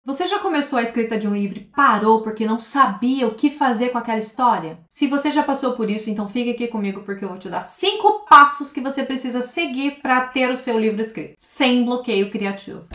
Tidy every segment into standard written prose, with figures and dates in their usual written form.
Você já começou a escrita de um livro e parou porque não sabia o que fazer com aquela história? Se você já passou por isso, então fique aqui comigo porque eu vou te dar 5 passos que você precisa seguir para ter o seu livro escrito, sem bloqueio criativo.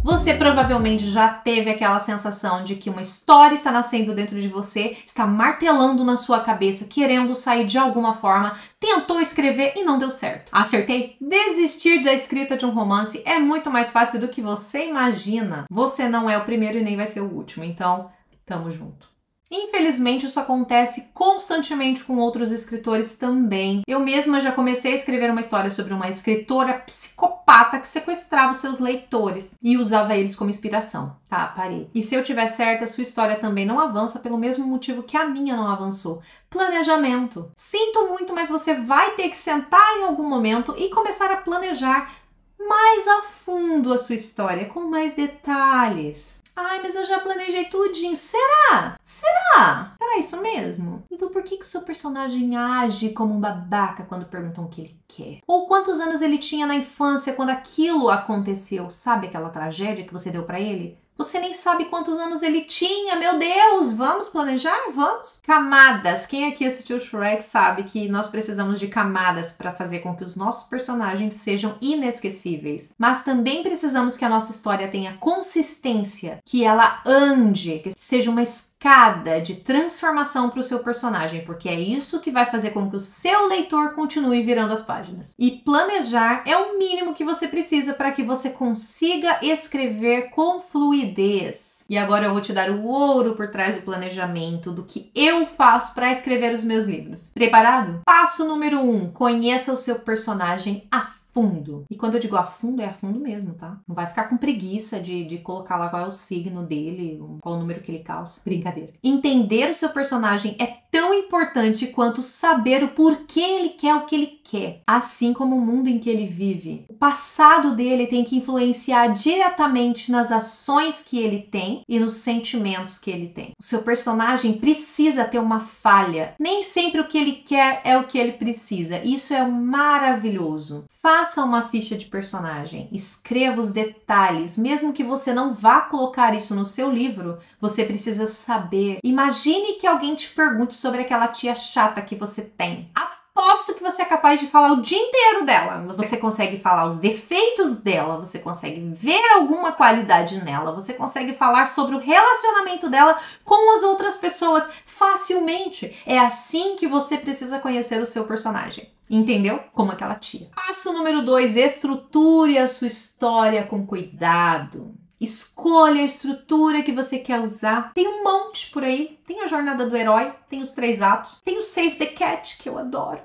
Você provavelmente já teve aquela sensação de que uma história está nascendo dentro de você, está martelando na sua cabeça, querendo sair de alguma forma, tentou escrever e não deu certo. Acertei? Desistir da escrita de um romance é muito mais fácil do que você imagina. Você não é o primeiro e nem vai ser o último, então tamo junto. Infelizmente, isso acontece constantemente com outros escritores também. Eu mesma já comecei a escrever uma história sobre uma escritora psicopata que sequestrava os seus leitores e usava eles como inspiração. Tá, parei. E se eu tiver certa, sua história também não avança pelo mesmo motivo que a minha não avançou. Planejamento. Sinto muito, mas você vai ter que sentar em algum momento e começar a planejar mais a fundo a sua história, com mais detalhes. Ai, mas eu já planejei tudinho. Será? Será isso mesmo? Então por que o seu personagem age como um babaca quando perguntam o que ele quer? Ou quantos anos ele tinha na infância quando aquilo aconteceu? Sabe aquela tragédia que você deu pra ele? Você nem sabe quantos anos ele tinha, meu Deus! Vamos planejar? Vamos? Camadas. Quem aqui assistiu Shrek sabe que nós precisamos de camadas para fazer com que os nossos personagens sejam inesquecíveis. Mas também precisamos que a nossa história tenha consistência, que ela ande, que seja uma escada de transformação para o seu personagem, porque é isso que vai fazer com que o seu leitor continue virando as páginas. E planejar é o mínimo que você precisa para que você consiga escrever com fluidez. E agora eu vou te dar o ouro por trás do planejamento, do que eu faço para escrever os meus livros. Preparado? Passo número 1. Conheça o seu personagem a fundo. E quando eu digo a fundo, é a fundo mesmo, tá? Não vai ficar com preguiça de colocar lá qual é o signo dele, qual o número que ele calça. Brincadeira. Entender o seu personagem é tão importante quanto saber o porquê ele quer o que ele quer, assim como o mundo em que ele vive. O passado dele tem que influenciar diretamente nas ações que ele tem e nos sentimentos que ele tem. O seu personagem precisa ter uma falha. Nem sempre o que ele quer é o que ele precisa. Isso é maravilhoso. Faça uma ficha de personagem, escreva os detalhes, mesmo que você não vá colocar isso no seu livro, você precisa saber. Imagine que alguém te pergunte sobre aquela tia chata que você tem. Aposto que você é capaz de falar o dia inteiro dela. Você consegue falar os defeitos dela, você consegue ver alguma qualidade nela, você consegue falar sobre o relacionamento dela com as outras pessoas facilmente. É assim que você precisa conhecer o seu personagem. Entendeu? Como aquela tia. Passo número 2, estruture a sua história com cuidado. Escolha a estrutura que você quer usar. Tem um monte por aí. Tem a jornada do herói, tem os 3 atos, tem o Save the Cat, que eu adoro.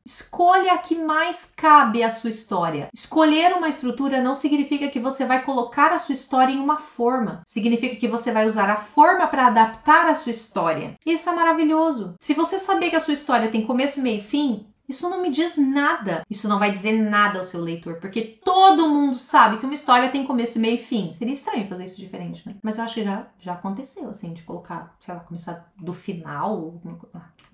Escolha a que mais cabe à sua história. Escolher uma estrutura não significa que você vai colocar a sua história em uma forma. Significa que você vai usar a forma para adaptar a sua história. Isso é maravilhoso. Se você saber que a sua história tem começo, meio e fim, isso não me diz nada. Isso não vai dizer nada ao seu leitor, porque todo mundo sabe que uma história tem começo, meio e fim. Seria estranho fazer isso diferente, né? Mas eu acho que já aconteceu, assim, de colocar, sei lá, começar do final.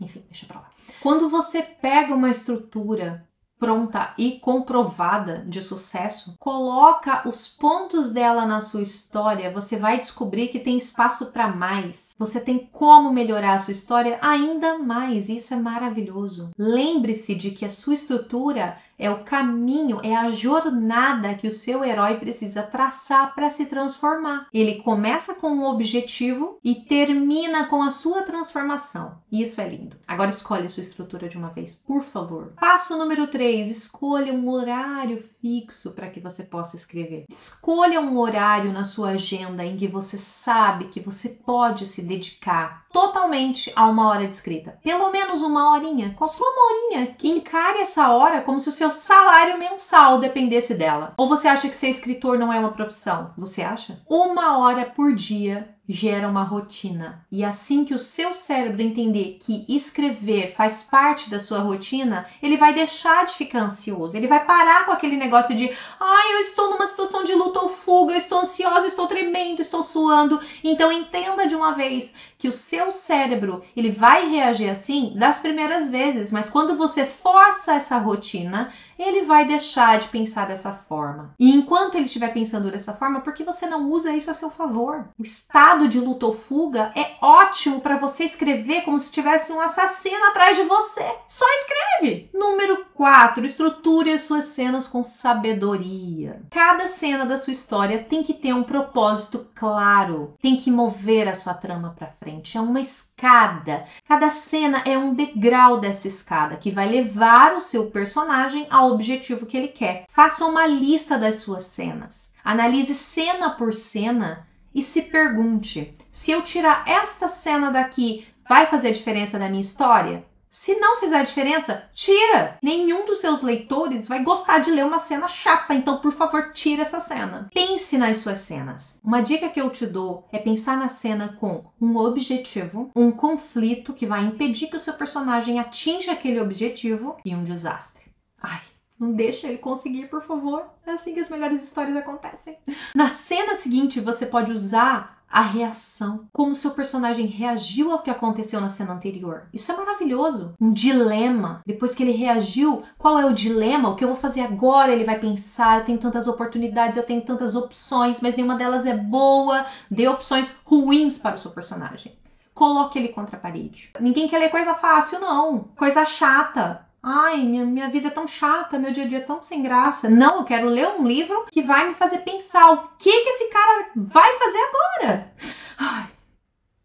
Enfim, deixa pra lá. Quando você pega uma estrutura pronta e comprovada de sucesso, coloca os pontos dela na sua história, você vai descobrir que tem espaço para mais. Você tem como melhorar a sua história ainda mais. Isso é maravilhoso. Lembre-se de que a sua estrutura é o caminho, é a jornada que o seu herói precisa traçar para se transformar. Ele começa com um objetivo e termina com a sua transformação. Isso é lindo. Agora escolhe a sua estrutura de uma vez, por favor. Passo número 3, escolha um horário fixo para que você possa escrever. Escolha um horário na sua agenda em que você sabe que você pode se dedicar totalmente a uma hora de escrita. Pelo menos uma horinha, só uma horinha. Que encare essa hora como se o seu salário mensal dependesse dela. Ou você acha que ser escritor não é uma profissão? Você acha? 1 hora por dia gera uma rotina. E assim que o seu cérebro entender que escrever faz parte da sua rotina, ele vai deixar de ficar ansioso. Ele vai parar com aquele negócio de eu estou numa situação de luta ou fuga, eu estou ansiosa, eu estou tremendo, estou suando. Então entenda de uma vez que o seu cérebro, ele vai reagir assim das primeiras vezes, mas quando você força essa rotina, ele vai deixar de pensar dessa forma. E enquanto ele estiver pensando dessa forma, por que você não usa isso a seu favor? O estado de luta ou fuga é ótimo para você escrever como se tivesse um assassino atrás de você. Só escreve! Número 4. Estruture as suas cenas com sabedoria. Cada cena da sua história tem que ter um propósito claro. Tem que mover a sua trama para frente. É uma escada. Cada cena é um degrau dessa escada que vai levar o seu personagem ao objetivo que ele quer. Faça uma lista das suas cenas. Analise cena por cena e se pergunte: se eu tirar esta cena daqui, vai fazer diferença na minha história? Se não fizer diferença, tira! Nenhum dos seus leitores vai gostar de ler uma cena chata, então, por favor, tira essa cena. Pense nas suas cenas. Uma dica que eu te dou é pensar na cena com um objetivo, um conflito que vai impedir que o seu personagem atinja aquele objetivo e um desastre. Ai, não deixa ele conseguir, por favor. É assim que as melhores histórias acontecem. Na cena seguinte, você pode usar a reação, como seu personagem reagiu ao que aconteceu na cena anterior. Isso é maravilhoso. Um dilema. Depois que ele reagiu, qual é o dilema? O que eu vou fazer agora? Ele vai pensar: eu tenho tantas oportunidades, eu tenho tantas opções, mas nenhuma delas é boa. Dê opções ruins para o seu personagem. Coloque ele contra a parede. Ninguém quer ler coisa fácil, não. Coisa chata. Ai, minha vida é tão chata, meu dia a dia é tão sem graça. Não, eu quero ler um livro que vai me fazer pensar o que esse cara vai fazer agora. Ai.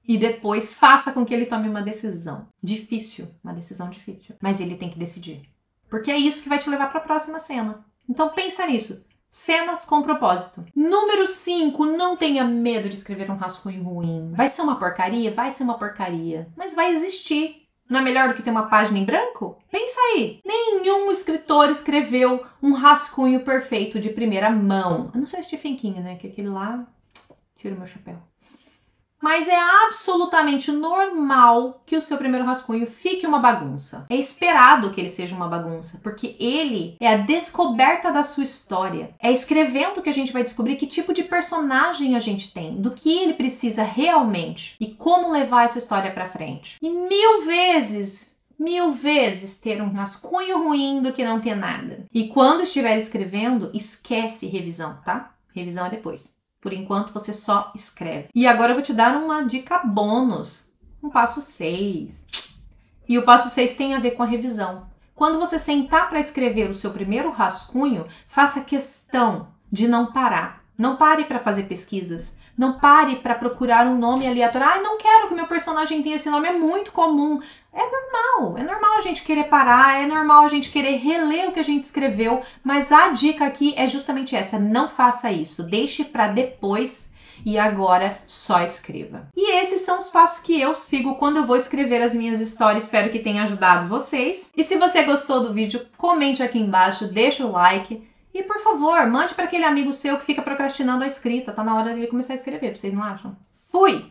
E depois faça com que ele tome uma decisão. Difícil, uma decisão difícil. Mas ele tem que decidir. Porque é isso que vai te levar para a próxima cena. Então pensa nisso. Cenas com propósito. Número 5, não tenha medo de escrever um rascunho ruim. Vai ser uma porcaria? Vai ser uma porcaria. Mas vai existir. Não é melhor do que ter uma página em branco? Pensa aí. Nenhum escritor escreveu um rascunho perfeito de primeira mão. A não ser o Stephen King, né? Que aquele lá... Tira o meu chapéu. Mas é absolutamente normal que o seu primeiro rascunho fique uma bagunça. É esperado que ele seja uma bagunça, porque ele é a descoberta da sua história. É escrevendo que a gente vai descobrir que tipo de personagem a gente tem, do que ele precisa realmente e como levar essa história pra frente. E mil vezes ter um rascunho ruim do que não ter nada. E quando estiver escrevendo, esquece revisão, tá? Revisão é depois. Por enquanto, você só escreve. E agora eu vou te dar uma dica bônus. Um passo 6. E o passo 6 tem a ver com a revisão. Quando você sentar para escrever o seu primeiro rascunho, faça questão de não parar. Não pare para fazer pesquisas. Não pare para procurar um nome aleatório. Ah, não quero que meu personagem tenha esse nome, é muito comum. É normal a gente querer parar, é normal a gente querer reler o que a gente escreveu, mas a dica aqui é justamente essa: não faça isso, deixe para depois e agora só escreva. E esses são os passos que eu sigo quando eu vou escrever as minhas histórias, espero que tenha ajudado vocês. E se você gostou do vídeo, comente aqui embaixo, deixa o like. E, por favor, mande para aquele amigo seu que fica procrastinando a escrita. Tá na hora dele começar a escrever, vocês não acham? Fui!